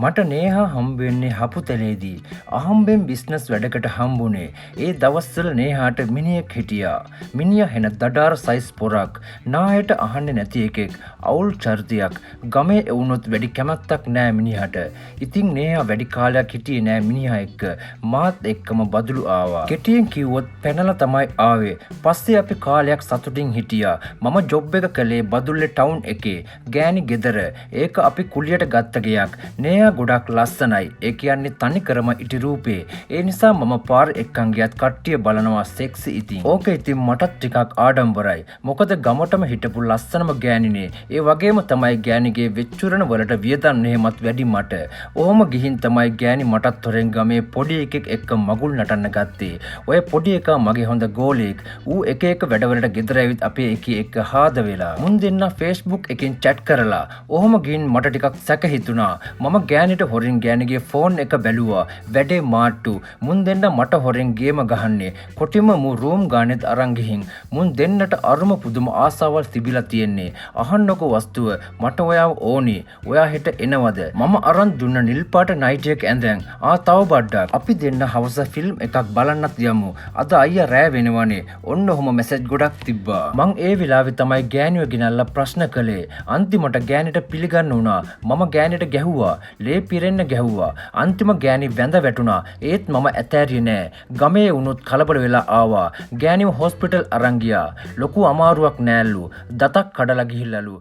මට නේහා හම්බෙන්නේ හපුතලේදී. අහම්බෙන් බිස්නස් වැඩකට හම්බුනේ. ඒ දවස්වල නේහාට මිනිහෙක් හිටියා. මිනිහා හෙන දඩාර සයිස් පොරක්. නායට අහන්නේ නැති එකෙක්. අවුල් චරිතයක්. ගමේ එවුනොත් වැඩි කැමැත්තක් නෑ මිනිහට. ඉතින් නේහා වැඩි කාලයක් හිටියේ නෑ මිනිහා එක්ක. මාත් එක්කම බදුලු ආවා. කෙටියෙන් කිව්වොත් පැනලා තමයි ආවේ. පස්සේ අපි කාලයක් සතුටින් හිටියා. මම ජොබ් එක කළේ බදුල්ලේ ටවුන් එකේ. ගෑණි ගෙදර. ඒක අපි කුලියට ගත්ත ගයක්. නේහා ගොඩක් ලස්සනයි. ඒ කියන්නේ තනිකරම ඉටි රූපේ. ඒ නිසා මම පාර එක්කන් ගියත් කට්ටිය බලනවා සෙක්සි ඉතින්. ඕක ඉතින් මටත් ටිකක් ආඩම්බරයි. මොකද ගමටම හිටපු ලස්සනම ගෑණිනේ. ඒ වගේම තමයි ගෑණිගේ වෙච්චුරණ වලට වියදම් එහෙමත් වැඩි මට. ඔහොම ගිහින් තමයි ගෑණි මටත් හොරෙන් ගමේ පොඩි එකෙක් එක්ක මගුල් නටන්න ගත්තේ. ඔය පොඩි එකා මගේ හොඳ ගෝලෙක්. ඌ එක එක වැඩවලට ගෙදර ඇවිත් අපේ එකේ එක්ක හාද වෙලා. මුන් දෙන්න Facebook එකෙන් chat කරලා. ඔහොම ගිහින් මට ටිකක් සැක හිතුණා. මම ගෑනිට හොරින් ගෑනිගේ ෆෝන් එක බැලුවා. වැඩේ මාට්ටු. මුන් දෙන්න මට හොරෙන් ගේම ගහන්නේ. කොටිම මු රූම් ගානෙත් අරන් ගිහින් මුන් දෙන්නට අරුම පුදුම ආසාවල් තිබිලා තියෙන්නේ. අහන්නකො වස්තුව මට ඔයාව ඕනි. ඔයා හෙට එනවද? මම අරන් දුන්න නිල් පාට නයිටි එක ඇඳන්. තව බඩක්. අපි දෙන්න හවස ෆිල්ම් එකක් බලන්නත් යමු. අද අයියා රෑ වෙනවනේ. ඔන්න ඔහොම මැසේජ් ගොඩක් තිබ්බා. මං ඒ වෙලාවේ තමයි ගෑනිව ගෙනල්ලා ප්‍රශ්න කළේ. අන්තිමට ගෑනිට පිළිගන්න වුණා. මම ගෑනිට ගැහුවා. ලේ පිරෙන්න ගැහුවා. අන්තිම ගෑණි වැඳ වැටුණා. ඒත් මම ඇතෑරියේ නෑ. ගමේ වුණොත් කලබල වෙලා ආවා. ගෑණිව හොස්පිටල් අරන් ගියා. ලොකු අමාරුවක් නෑලු. දතක් කඩලා ගිහිල්ලාලු.